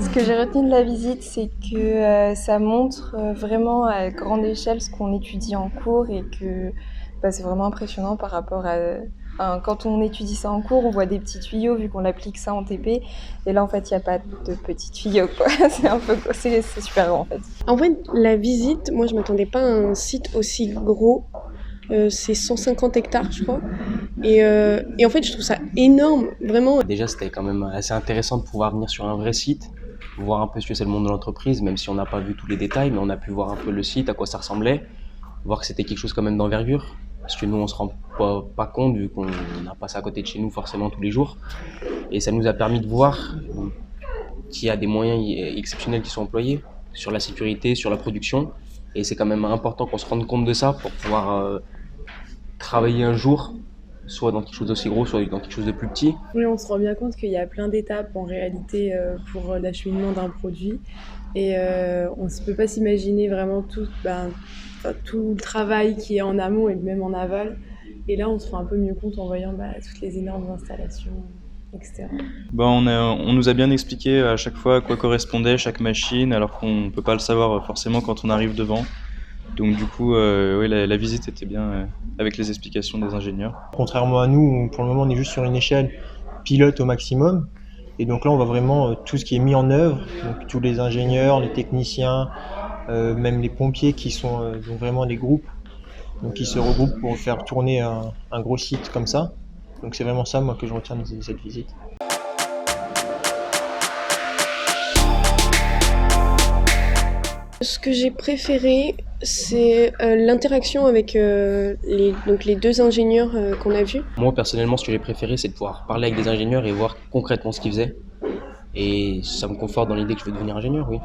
Ce que j'ai retenu de la visite, c'est que ça montre vraiment à grande échelle ce qu'on étudie en cours et que c'est vraiment impressionnant par rapport à... Enfin, quand on étudie ça en cours, on voit des petits tuyaux vu qu'on applique ça en TP. Et là, en fait, il n'y a pas de petits tuyaux, quoi. C'est super grand, en fait. En fait, la visite, moi, je m'attendais pas à un site aussi gros. C'est 150 hectares, je crois. Et en fait, je trouve ça énorme, vraiment. Déjà, c'était quand même assez intéressant de pouvoir venir sur un vrai site, voir un peu ce que c'est le monde de l'entreprise, même si on n'a pas vu tous les détails, mais on a pu voir un peu le site, à quoi ça ressemblait, voir que c'était quelque chose quand même d'envergure, parce que nous, on se rend pas compte, vu qu'on n'a pas ça à côté de chez nous forcément tous les jours. Et ça nous a permis de voir qu'il y a des moyens exceptionnels qui sont employés sur la sécurité, sur la production. Et c'est quand même important qu'on se rende compte de ça pour pouvoir travailler un jour, soit dans quelque chose d'aussi gros, soit dans quelque chose de plus petit. Oui, on se rend bien compte qu'il y a plein d'étapes en réalité pour l'acheminement d'un produit. Et on ne peut pas s'imaginer vraiment tout le travail qui est en amont et même en aval. Et là, on se rend un peu mieux compte en voyant toutes les énormes installations, etc. On nous a bien expliqué à chaque fois à quoi correspondait chaque machine, alors qu'on ne peut pas le savoir forcément quand on arrive devant. Donc du coup, oui, la visite était bien avec les explications des ingénieurs. Contrairement à nous, pour le moment on est juste sur une échelle pilote au maximum. Et donc là on voit vraiment tout ce qui est mis en œuvre, donc tous les ingénieurs, les techniciens, même les pompiers qui sont donc vraiment des groupes, donc qui se regroupent pour faire tourner un gros site comme ça. Donc c'est vraiment ça moi que je retiens de cette visite. Ce que j'ai préféré, c'est l'interaction avec les deux ingénieurs qu'on a vus. Moi, personnellement, ce que j'ai préféré, c'est de pouvoir parler avec des ingénieurs et voir concrètement ce qu'ils faisaient. Et ça me conforte dans l'idée que je veux devenir ingénieur, oui.